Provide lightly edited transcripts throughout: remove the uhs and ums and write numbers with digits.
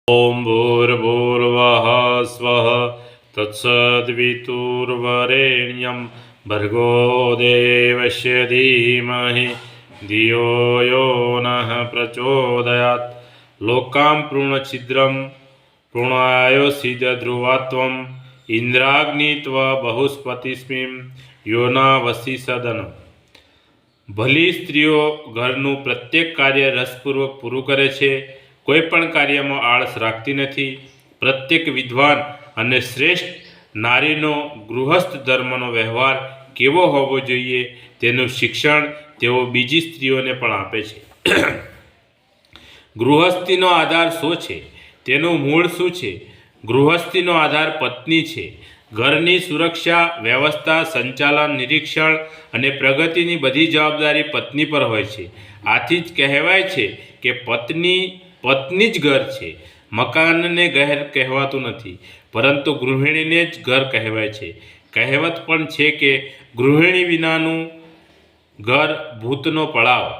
ॐ भूर्भुवः स्वः तत्सद्वितुर्वरेण्यं भर्गो देवस्य धीमहि धियो यो नः प्रचोदयात्। लोकां पूर्णछिद्रं पूर्णायोसिध्रुवात्वम् इन्द्राग्नित्वा बहुस्पतिस्मिं योनावसि सदन। ભલી સ્ત્રીઓ ઘરનું પ્રત્યેક કાર્ય રસપૂર્વક પૂરું કરે છે, કોઈ પણ કાર્યમાં આળસ રાખતી નથી. પ્રત્યેક વિદ્વાન અને શ્રેષ્ઠ નારીનો ગૃહસ્થ ધર્મનો વ્યવહાર કેવો હોવો જોઈએ તેનું શિક્ષણ તેઓ બીજી સ્ત્રીઓને પણ આપે છે. ગૃહસ્થીનો આધાર શું છે? તેનું મૂળ શું છે? ગૃહસ્થીનો આધાર પત્ની છે. ઘરની સુરક્ષા, વ્યવસ્થા, સંચાલન, નિરીક્ષણ અને પ્રગતિની બધી જવાબદારી પત્ની પર હોય છે. આથી જ કહેવાય છે કે પત્ની જ ઘર છે. મકાનને ઘર કહેવાતું નથી, પરંતુ ગૃહિણીને જ ઘર કહેવાય છે. કહેવત પણ છે કે ગૃહિણી વિનાનું ઘર ભૂતનો પડાવ.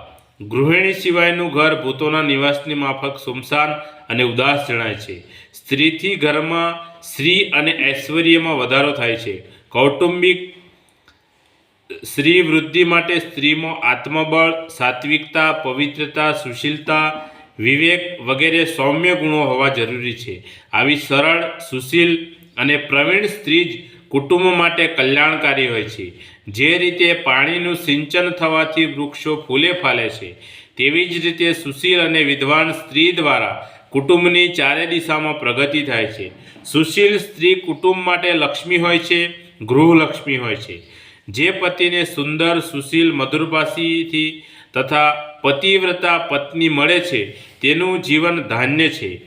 ગૃહિણી સિવાયનું ઘર ભૂતોના નિવાસની માફક સુમસાન અને ઉદાસ જણાય છે. સ્ત્રીથી ઘરમાં શ્રી અને ઐશ્વર્યમાં વધારો થાય છે. કૌટુંબિક શ્રી વૃદ્ધિ માટે સ્ત્રીમાં આત્મબળ, સાત્વિકતા, પવિત્રતા, સુશીલતા, વિવેક વગેરે સૌમ્ય ગુણો હોવા જરૂરી છે. આવી સરળ, સુશીલ અને પ્રવીણ સ્ત્રી જ કુટુંબ માટે કલ્યાણકારી હોય છે. જે રીતે પાણીનું સિંચન થવાથી વૃક્ષો ફૂલે ફાલે છે, તેવી જ રીતે સુશીલ અને વિદ્વાન સ્ત્રી દ્વારા કુટુંબની ચારે દિશામાં પ્રગતિ થાય છે. સુશીલ સ્ત્રી કુટુંબ માટે લક્ષ્મી હોય છે, ગૃહલક્ષ્મી હોય છે. જે પતિને સુંદર, સુશીલ, મધુરભાષીથી તથા પતિવ્રતા પત્ની મળે છે, તેનું જીવન ધન્ય છે.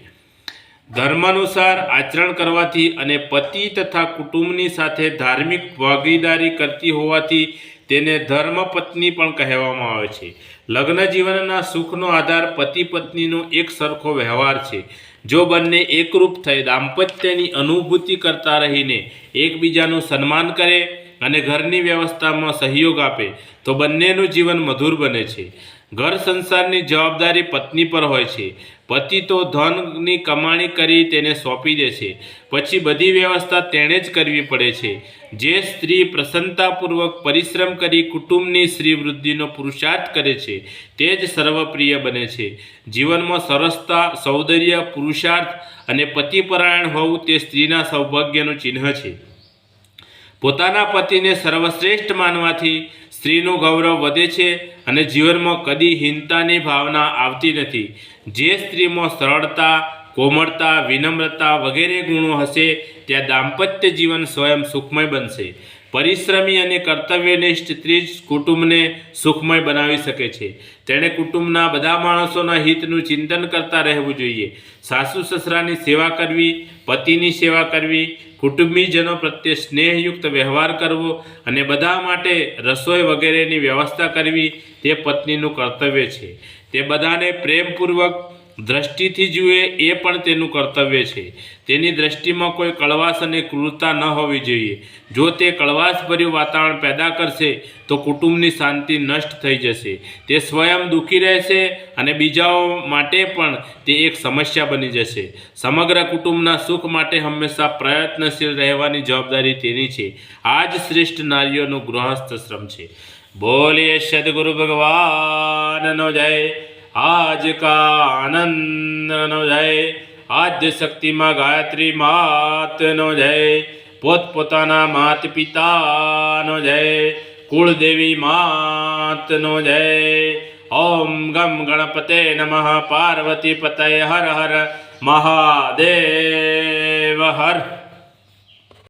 ધર્માનુસાર આચરણ કરવાથી અને પતિ તથા કુટુંબની સાથે ધાર્મિક ભાગીદારી કરતી હોવાથી તેને ધર્મપત્ની પણ કહેવામાં આવે છે. લગ્ન જીવનના સુખનો આધાર પતિ પત્નીનો એક સરખો વ્યવહાર છે. જો બંને એકરૂપ થઈ દાંપત્યની અનુભૂતિ કરતા રહીને એકબીજાનું સન્માન કરે અને ઘરની વ્યવસ્થામાં સહયોગ આપે તો બંનેનું જીવન મધુર બને છે. ઘર સંસારની જવાબદારી પત્ની પર હોય છે. પતિ તો ધનની કમાણી કરી તેને સોંપી દે છે, પછી બધી વ્યવસ્થા તેણે જ કરવી પડે છે. જે સ્ત્રી પ્રસન્નતાપૂર્વક પરિશ્રમ કરી કુટુંબની શ્રી વૃદ્ધિનો પુરુષાર્થ કરે છે તે જ સર્વપ્રિય બને છે. જીવનમાં સરસતા, સૌંદર્ય, પુરુષાર્થ અને પતિપરાયણ હોવું તે સ્ત્રીના સૌભાગ્યનું ચિહ્ન છે. પોતાના પતિને સર્વશ્રેષ્ઠ માનવાથી સ્ત્રીનું ગૌરવ વધે છે અને જીવનમાં કદી હીનતાની ભાવના આવતી નથી. જે સ્ત્રીમાં સરળતા, કોમળતા, વિનમ્રતા વગેરે ગુણો હશે ત્યાં દાંપત્ય જીવન સ્વયં સુખમય બનશે. પરિશ્રમી અને કર્તવ્યનિષ્ઠ સ્ત્રી જ કુટુંબને સુખમય બનાવી શકે છે. તેણે કુટુંબના બધા માણસોના હિતનું ચિંતન કરતા રહેવું જોઈએ. સાસુ સસરાની સેવા કરવી, પતિની સેવા કરવી, કુટુંબીજનો પ્રત્યે સ્નેહયુક્ત વ્યવહાર કરવો અને બધા માટે રસોઈ વગેરેની વ્યવસ્થા કરવી તે પત્નીનું કર્તવ્ય છે. તે બધાને પ્રેમપૂર્વક દ્રષ્ટિથી જુએ એ પણ તેનું કર્તવ્ય છે. તેની દ્રષ્ટિમાં કોઈ કળવાશ અને ક્રૂરતા ન હોવી જોઈએ. જો તે કળવાશભર્યું વાતાવરણ પેદા કરશે તો કુટુંબની શાંતિ નષ્ટ થઈ જશે. તે સ્વયં દુઃખી રહેશે અને બીજાઓ માટે પણ તે એક સમસ્યા બની જશે. સમગ્ર કુટુંબના સુખ માટે હંમેશા પ્રયત્નશીલ રહેવાની જવાબદારી તેની છે. આ જ શ્રેષ્ઠ નારીઓનો ગૃહસ્થ શ્રમ છે. બોલીએ સદગુરુ ભગવાનનો જય. आज का आनंदनो जय. आद्य शक्तिમાં ગાયત્રી માતનો જય. પોતપોતાના માત પિતાનો જય. કુળદેવી માતનો જય. ઓમ ગમ ગણપતે નમઃ. પાર્વતી પતય હર હર મહાદેવ હર.